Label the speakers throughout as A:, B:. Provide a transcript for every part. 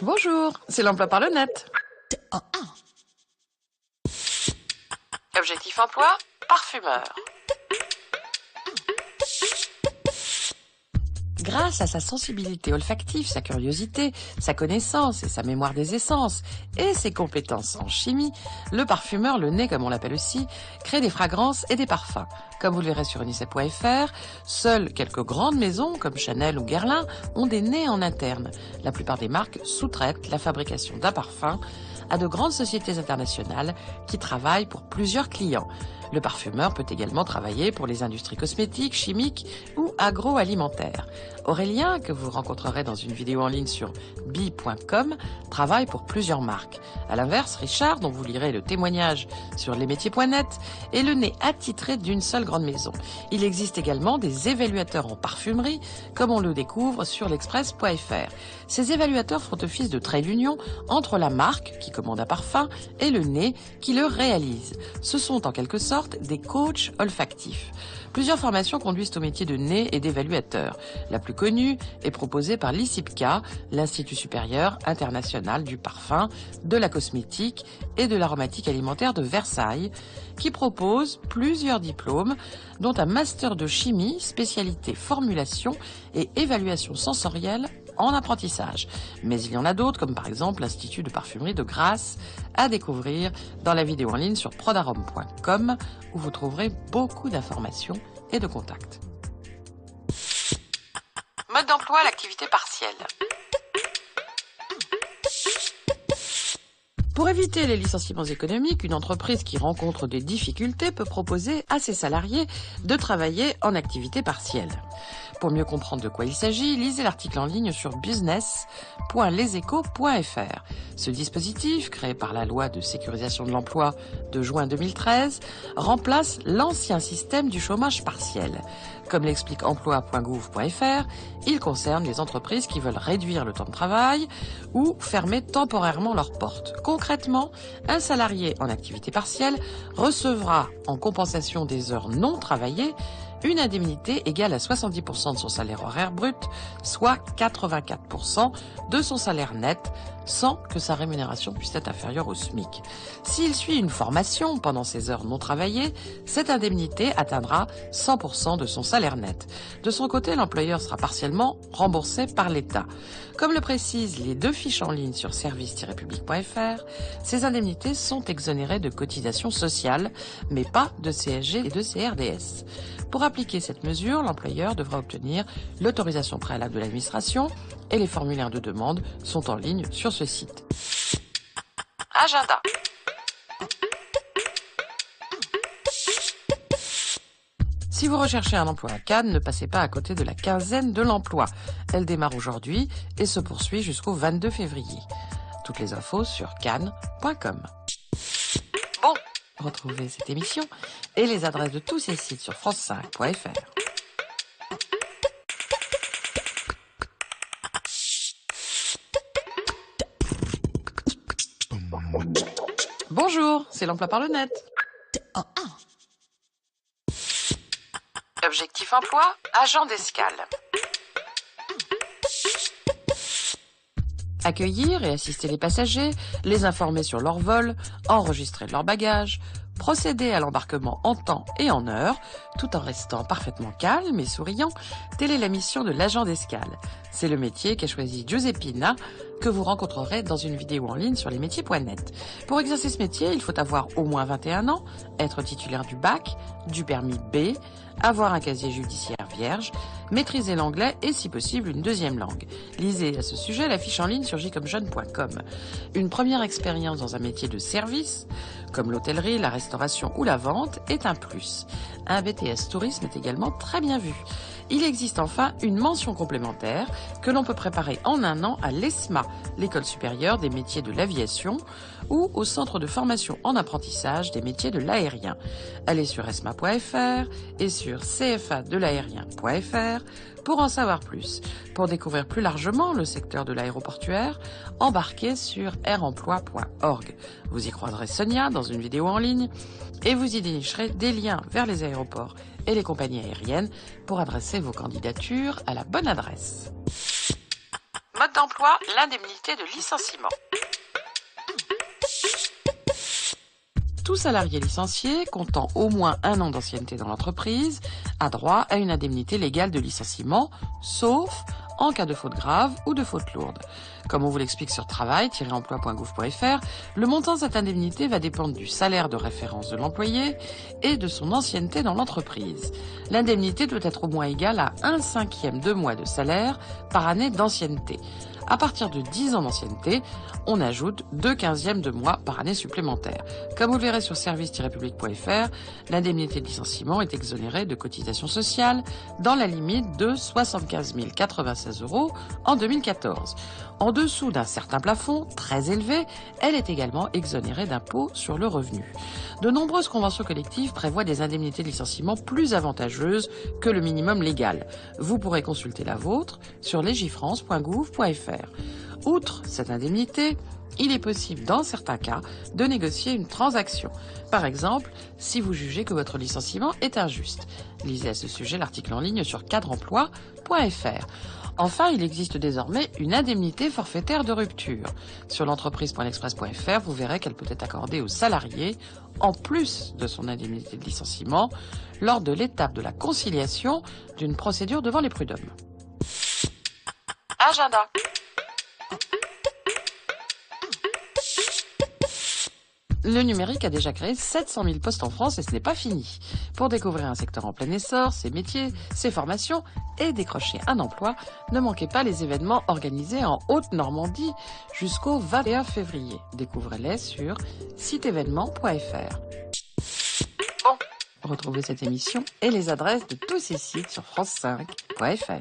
A: Bonjour, c'est l'emploi par le net. Objectif emploi, parfumeur. Grâce à sa sensibilité olfactive, sa curiosité, sa connaissance et sa mémoire des essences, et ses compétences en chimie, le parfumeur, le nez comme on l'appelle aussi, crée des fragrances et des parfums. Comme vous le verrez sur unicef.fr, seules quelques grandes maisons comme Chanel ou Guerlain ont des nez en interne. La plupart des marques sous-traitent la fabrication d'un parfum à de grandes sociétés internationales qui travaillent pour plusieurs clients. Le parfumeur peut également travailler pour les industries cosmétiques, chimiques ou agroalimentaires. Aurélien, que vous rencontrerez dans une vidéo en ligne sur bi.com, travaille pour plusieurs marques. À l'inverse, Richard, dont vous lirez le témoignage sur lesmétiers.net, est le nez attitré d'une seule grande maison. Il existe également des évaluateurs en parfumerie, comme on le découvre sur l'express.fr. Ces évaluateurs font office de trait d'union entre la marque, qui commande un parfum, et le nez, qui le réalise. Ce sont en quelque sorte des coachs olfactifs. Plusieurs formations conduisent au métier de nez et d'évaluateur. La plus connue est proposée par l'ICIPCA, l'Institut supérieur international du parfum, de la cosmétique et de l'aromatique alimentaire de Versailles, qui propose plusieurs diplômes, dont un master de chimie, spécialité formulation et évaluation sensorielle en apprentissage. Mais il y en a d'autres, comme par exemple l'Institut de parfumerie de Grasse, à découvrir dans la vidéo en ligne sur prodarom.com, où vous trouverez beaucoup d'informations et de contacts. Mode d'emploi à l'activité partielle. Pour éviter les licenciements économiques, une entreprise qui rencontre des difficultés peut proposer à ses salariés de travailler en activité partielle. Pour mieux comprendre de quoi il s'agit, lisez l'article en ligne sur business.leséchos.fr. Ce dispositif, créé par la loi de sécurisation de l'emploi de juin 2013, remplace l'ancien système du chômage partiel. Comme l'explique emploi.gouv.fr, il concerne les entreprises qui veulent réduire le temps de travail ou fermer temporairement leurs portes. Concrètement, un salarié en activité partielle recevra, en compensation des heures non travaillées, une indemnité égale à 70% de son salaire horaire brut, soit 84% de son salaire net, sans que sa rémunération puisse être inférieure au SMIC. S'il suit une formation pendant ces heures non travaillées, cette indemnité atteindra 100% de son salaire net. De son côté, l'employeur sera partiellement remboursé par l'État. Comme le précisent les deux fiches en ligne sur service-public.fr, ces indemnités sont exonérées de cotisations sociales, mais pas de CSG et de CRDS. Pour appliquer cette mesure, l'employeur devra obtenir l'autorisation préalable de l'administration et les formulaires de demande sont en ligne sur ce site. Agenda. Si vous recherchez un emploi à Cannes, ne passez pas à côté de la quinzaine de l'emploi. Elle démarre aujourd'hui et se poursuit jusqu'au 22 février. Toutes les infos sur cannes.com. Bon, retrouvez cette émission et les adresses de tous ces sites sur france5.fr. Bonjour, c'est l'emploi par le net. Objectif emploi, agent d'escale. Accueillir et assister les passagers, les informer sur leur vol, enregistrer leurs bagages, procéder à l'embarquement en temps et en heure, tout en restant parfaitement calme et souriant, telle est la mission de l'agent d'escale. C'est le métier qu'a choisi Giuseppina, que vous rencontrerez dans une vidéo en ligne sur lesmétiers.net. Pour exercer ce métier, il faut avoir au moins 21 ans, être titulaire du bac, du permis B, avoir un casier judiciaire vierge, maîtriser l'anglais et si possible une deuxième langue. Lisez à ce sujet la fiche en ligne sur jcomjeune.com. Une première expérience dans un métier de service, comme l'hôtellerie, la restauration ou la vente, est un plus. Un BTS tourisme est également très bien vu. Il existe enfin une mention complémentaire que l'on peut préparer en un an à l'ESMA, l'école supérieure des métiers de l'aviation, ou au centre de formation en apprentissage des métiers de l'aérien. Allez sur esma.fr et sur cfa-de-l'aérien.fr pour en savoir plus. Pour découvrir plus largement le secteur de l'aéroportuaire, embarquez sur airemploi.org. Vous y croiserez Sonia dans une vidéo en ligne et vous y dénicherez des liens vers les aéroports et les compagnies aériennes pour adresser vos candidatures à la bonne adresse. Mode d'emploi, l'indemnité de licenciement. Tout salarié licencié, comptant au moins 1 an d'ancienneté dans l'entreprise, a droit à une indemnité légale de licenciement, sauf en cas de faute grave ou de faute lourde. Comme on vous l'explique sur travail-emploi.gouv.fr, le montant de cette indemnité va dépendre du salaire de référence de l'employé et de son ancienneté dans l'entreprise. L'indemnité doit être au moins égale à 1/5 de mois de salaire par année d'ancienneté. À partir de 10 ans d'ancienneté, on ajoute 2/15 de mois par année supplémentaire. Comme vous le verrez sur service-public.fr, l'indemnité de licenciement est exonérée de cotisations sociales dans la limite de 75 096 € en 2014. En dessous d'un certain plafond, très élevé, elle est également exonérée d'impôt sur le revenu. De nombreuses conventions collectives prévoient des indemnités de licenciement plus avantageuses que le minimum légal. Vous pourrez consulter la vôtre sur legifrance.gouv.fr. Outre cette indemnité, il est possible dans certains cas de négocier une transaction. Par exemple, si vous jugez que votre licenciement est injuste. Lisez à ce sujet l'article en ligne sur cadreemploi.fr. Enfin, il existe désormais une indemnité forfaitaire de rupture. Sur l'entreprise.express.fr, vous verrez qu'elle peut être accordée aux salariés en plus de son indemnité de licenciement lors de l'étape de la conciliation d'une procédure devant les prud'hommes. Agenda. Le numérique a déjà créé 700 000 postes en France et ce n'est pas fini. Pour découvrir un secteur en plein essor, ses métiers, ses formations et décrocher un emploi, ne manquez pas les événements organisés en Haute-Normandie jusqu'au 21 février. Découvrez-les sur siteévénements.fr. Bon, retrouvez cette émission et les adresses de tous ces sites sur france5.fr.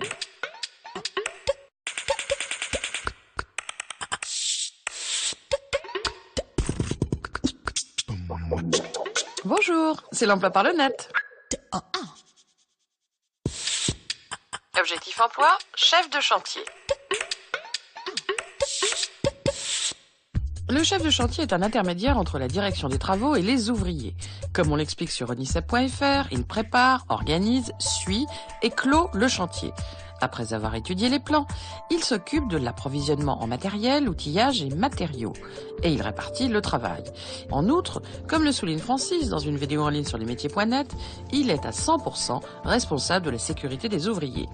A: Bonjour, c'est l'emploi par le net. Objectif emploi, chef de chantier. Le chef de chantier est un intermédiaire entre la direction des travaux et les ouvriers. Comme on l'explique sur onicep.fr, il prépare, organise, suit et clôt le chantier. Après avoir étudié les plans, il s'occupe de l'approvisionnement en matériel, outillage et matériaux. Et il répartit le travail. En outre, comme le souligne Francis dans une vidéo en ligne sur lesmétiers.net, il est à 100% responsable de la sécurité des ouvriers.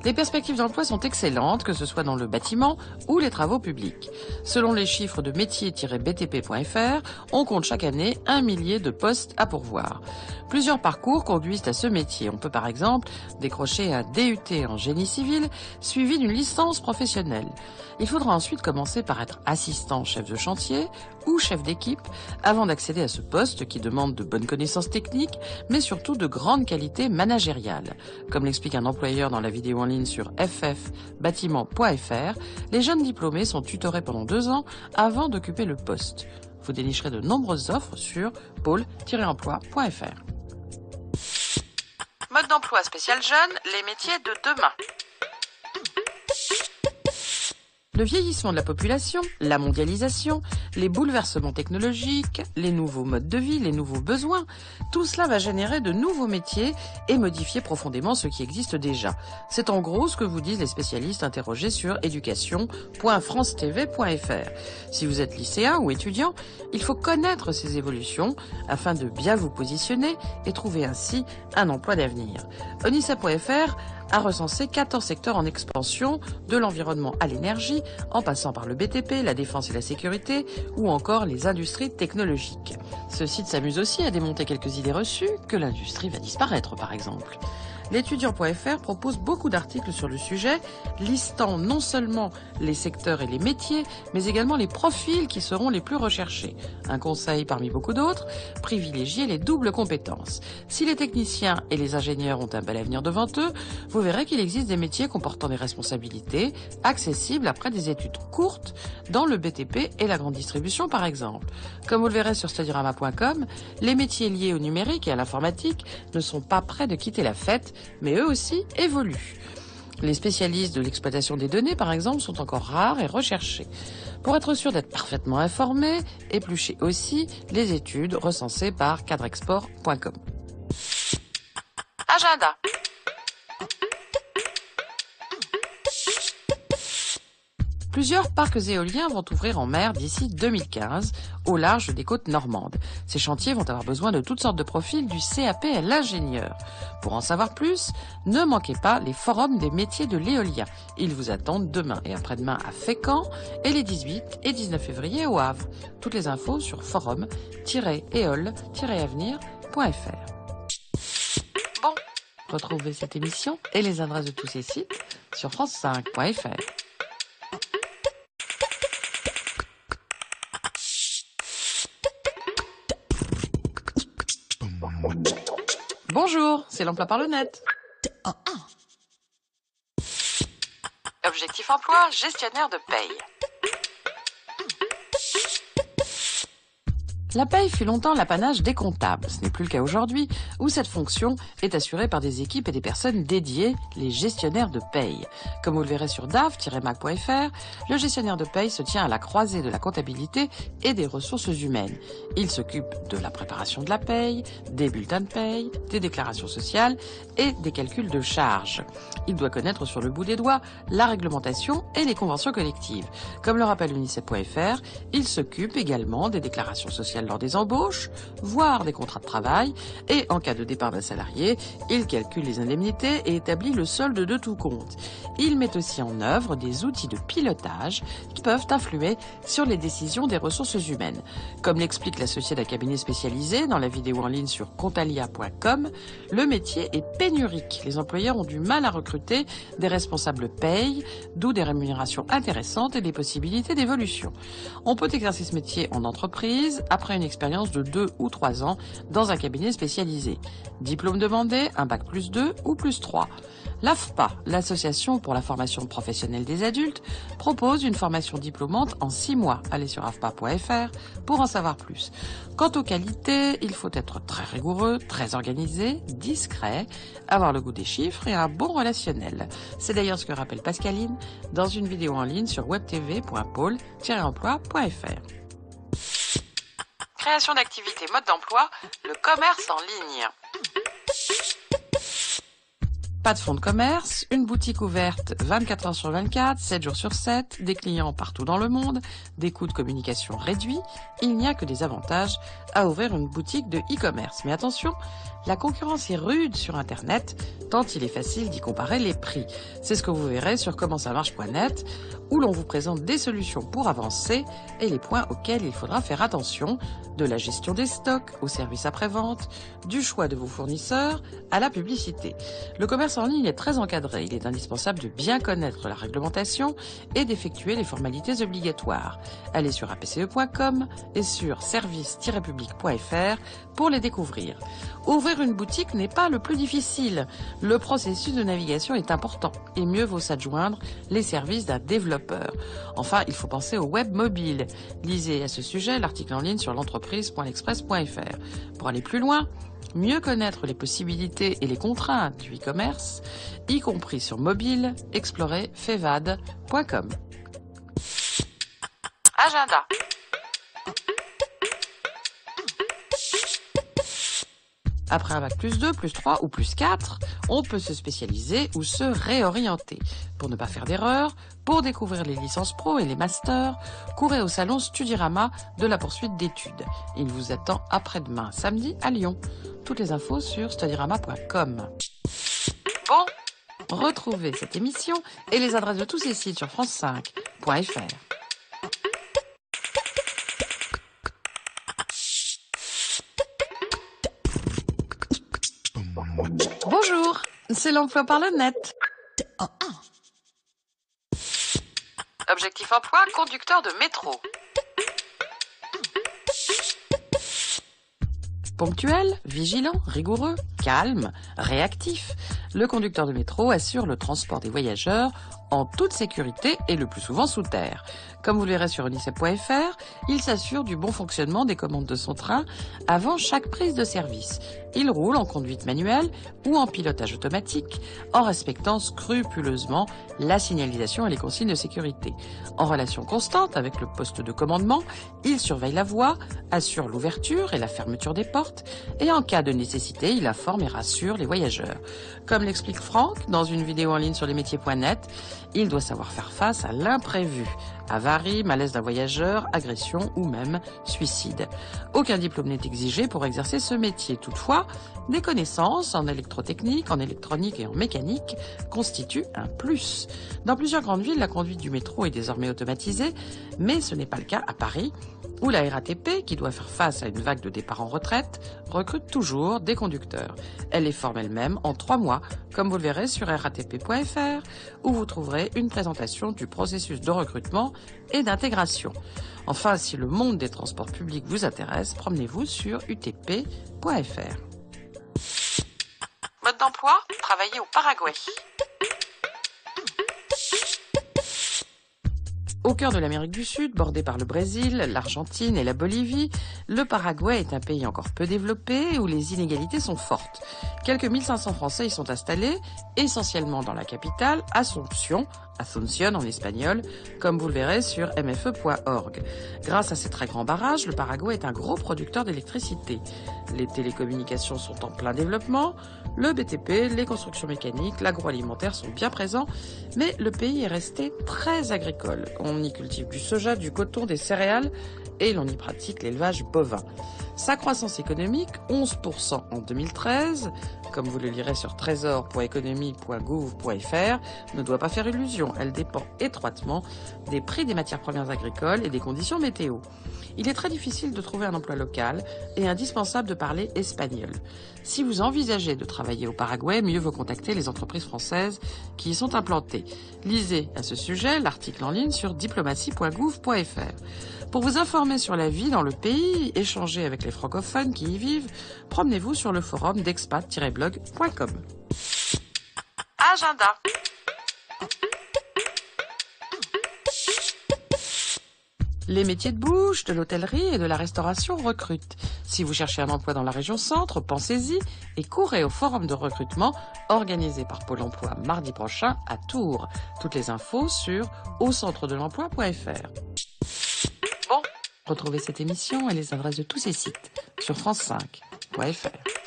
A: Les perspectives d'emploi sont excellentes, que ce soit dans le bâtiment ou les travaux publics. Selon les chiffres de métiers-btp.fr, on compte chaque année 1 millier de postes à pourvoir. Plusieurs parcours conduisent à ce métier. On peut par exemple décrocher un DUT en génie civil, suivi d'une licence professionnelle. Il faudra ensuite commencer par être assistant chef de chantier ou chef d'équipe avant d'accéder à ce poste qui demande de bonnes connaissances techniques, mais surtout de grandes qualités managériales. Comme l'explique un employeur dans la vidéo en ligne sur ffbâtiment.fr, les jeunes diplômés sont tutorés pendant 2 ans avant d'occuper le poste. Vous dénicherez de nombreuses offres sur pôle-emploi.fr. Mode d'emploi spécial jeune, les métiers de demain. Le vieillissement de la population, la mondialisation, les bouleversements technologiques, les nouveaux modes de vie, les nouveaux besoins, tout cela va générer de nouveaux métiers et modifier profondément ce qui existe déjà. C'est en gros ce que vous disent les spécialistes interrogés sur éducation.francetv.fr. Si vous êtes lycéen ou étudiant, il faut connaître ces évolutions afin de bien vous positionner et trouver ainsi un emploi d'avenir. Onicep.fr a recensé 14 secteurs en expansion, de l'environnement à l'énergie, en passant par le BTP, la défense et la sécurité, ou encore les industries technologiques. Ce site s'amuse aussi à démonter quelques idées reçues, que l'industrie va disparaître par exemple. L'étudiant.fr propose beaucoup d'articles sur le sujet, listant non seulement les secteurs et les métiers, mais également les profils qui seront les plus recherchés. Un conseil parmi beaucoup d'autres, privilégiez les doubles compétences. Si les techniciens et les ingénieurs ont un bel avenir devant eux, vous verrez qu'il existe des métiers comportant des responsabilités accessibles après des études courtes dans le BTP et la grande distribution par exemple. Comme vous le verrez sur studirama.com, les métiers liés au numérique et à l'informatique ne sont pas près de quitter la fête, mais eux aussi évoluent. Les spécialistes de l'exploitation des données, par exemple, sont encore rares et recherchés. Pour être sûr d'être parfaitement informé, épluchez aussi les études recensées par cadreexport.com. Agenda. Plusieurs parcs éoliens vont ouvrir en mer d'ici 2015, au large des côtes normandes. Ces chantiers vont avoir besoin de toutes sortes de profils du CAP à l'ingénieur. Pour en savoir plus, ne manquez pas les forums des métiers de l'éolien. Ils vous attendent demain et après-demain à Fécamp et les 18 et 19 février au Havre. Toutes les infos sur forum-eol-avenir.fr. Bon, retrouvez cette émission et les adresses de tous ces sites sur france5.fr. Bonjour, c'est l'emploi par le net. Objectif emploi, gestionnaire de paye. La paye fut longtemps l'apanage des comptables. Ce n'est plus le cas aujourd'hui, où cette fonction est assurée par des équipes et des personnes dédiées, les gestionnaires de paye. Comme vous le verrez sur dave-mac.fr, le gestionnaire de paye se tient à la croisée de la comptabilité et des ressources humaines. Il s'occupe de la préparation de la paye, des bulletins de paye, des déclarations sociales et des calculs de charges. Il doit connaître sur le bout des doigts la réglementation et les conventions collectives. Comme le rappelle unicef.fr, il s'occupe également des déclarations sociales lors des embauches, voire des contrats de travail, et en cas de départ d'un salarié, il calcule les indemnités et établit le solde de tout compte. Il met aussi en œuvre des outils de pilotage qui peuvent influer sur les décisions des ressources humaines. Comme l'explique l'associé d'un cabinet spécialisé dans la vidéo en ligne sur contalia.com, le métier est pénurique. Les employeurs ont du mal à recruter des responsables paye, d'où des rémunérations intéressantes et des possibilités d'évolution. On peut exercer ce métier en entreprise après une expérience de 2 ou 3 ans dans un cabinet spécialisé. Diplôme demandé, un bac+2 ou +3. L'AFPA, l'Association pour la formation professionnelle des adultes, propose une formation diplômante en 6 mois. Allez sur afpa.fr pour en savoir plus. Quant aux qualités, il faut être très rigoureux, très organisé, discret, avoir le goût des chiffres et un bon relationnel. C'est d'ailleurs ce que rappelle Pascaline dans une vidéo en ligne sur webtv.pôle-emploi.fr. Création d'activités, mode d'emploi, le commerce en ligne. Pas de fonds de commerce, une boutique ouverte 24 heures sur 24, 7 jours sur 7, des clients partout dans le monde, des coûts de communication réduits, il n'y a que des avantages à ouvrir une boutique de e-commerce. Mais attention, la concurrence est rude sur Internet, tant il est facile d'y comparer les prix. C'est ce que vous verrez sur commentsamarche.net, où l'on vous présente des solutions pour avancer et les points auxquels il faudra faire attention, de la gestion des stocks au service après-vente, du choix de vos fournisseurs à la publicité. Le commerce en ligne est très encadré. Il est indispensable de bien connaître la réglementation et d'effectuer les formalités obligatoires. Allez sur apce.com et sur service-public.fr pour les découvrir. Ouvrir une boutique n'est pas le plus difficile. Le processus de navigation est important et mieux vaut s'adjoindre les services d'un développeur. Enfin, il faut penser au web mobile. Lisez à ce sujet l'article en ligne sur l'entreprise.l'express.fr. Pour aller plus loin, mieux connaître les possibilités et les contraintes du e-commerce, y compris sur mobile, explorez fevad.com. Agenda. Après un bac +2, +3 ou +4, on peut se spécialiser ou se réorienter. Pour ne pas faire d'erreur, pour découvrir les licences pro et les masters, courez au salon Studirama de la poursuite d'études. Il vous attend après-demain, samedi, à Lyon. Toutes les infos sur studirama.com. Bon, retrouvez cette émission et les adresses de tous ces sites sur france5.fr. Bonjour, c'est l'emploi par le net. Objectif emploi, conducteur de métro. Ponctuel, vigilant, rigoureux, calme, réactif, le conducteur de métro assure le transport des voyageurs en toute sécurité et le plus souvent sous terre. Comme vous le verrez sur unicef.fr, il s'assure du bon fonctionnement des commandes de son train avant chaque prise de service. Il roule en conduite manuelle ou en pilotage automatique en respectant scrupuleusement la signalisation et les consignes de sécurité. En relation constante avec le poste de commandement, il surveille la voie, assure l'ouverture et la fermeture des portes et en cas de nécessité, il informe informe et rassure les voyageurs. Comme l'explique Franck dans une vidéo en ligne sur lesmétiers.net, il doit savoir faire face à l'imprévu, avarie, malaise d'un voyageur, agression ou même suicide. Aucun diplôme n'est exigé pour exercer ce métier. Toutefois, des connaissances en électrotechnique, en électronique et en mécanique constituent un plus. Dans plusieurs grandes villes, la conduite du métro est désormais automatisée, mais ce n'est pas le cas à Paris, où la RATP, qui doit faire face à une vague de départs en retraite, recrute toujours des conducteurs. Elle les forme elle-même en 3 mois, comme vous le verrez sur ratp.fr, où vous trouverez une présentation du processus de recrutement et d'intégration. Enfin, si le monde des transports publics vous intéresse, promenez-vous sur utp.fr. Mode d'emploi, travailler au Paraguay. Au cœur de l'Amérique du Sud, bordé par le Brésil, l'Argentine et la Bolivie, le Paraguay est un pays encore peu développé où les inégalités sont fortes. Quelques 1500 Français y sont installés, essentiellement dans la capitale, Asunción en espagnol, comme vous le verrez sur mfe.org. Grâce à ces très grands barrages, le Paraguay est un gros producteur d'électricité. Les télécommunications sont en plein développement, le BTP, les constructions mécaniques, l'agroalimentaire sont bien présents, mais le pays est resté très agricole. On y cultive du soja, du coton, des céréales et l'on y pratique l'élevage bovin. Sa croissance économique, 11% en 2013, comme vous le lirez sur trésor.économie.gouv.fr, ne doit pas faire illusion. Elle dépend étroitement des prix des matières premières agricoles et des conditions météo. Il est très difficile de trouver un emploi local et indispensable de parler espagnol. Si vous envisagez de travailler au Paraguay, mieux vaut contacter les entreprises françaises qui y sont implantées. Lisez à ce sujet l'article en ligne sur diplomatie.gouv.fr. Pour vous informer sur la vie dans le pays, échanger avec les francophones qui y vivent, promenez-vous sur le forum d'expat-blog.com. Agenda. Les métiers de bouche, de l'hôtellerie et de la restauration recrutent. Si vous cherchez un emploi dans la région centre, pensez-y et courez au forum de recrutement organisé par Pôle emploi mardi prochain à Tours. Toutes les infos sur aucentre-de-l'emploi.fr. Bon, retrouvez cette émission et les adresses de tous ces sites sur france5.fr.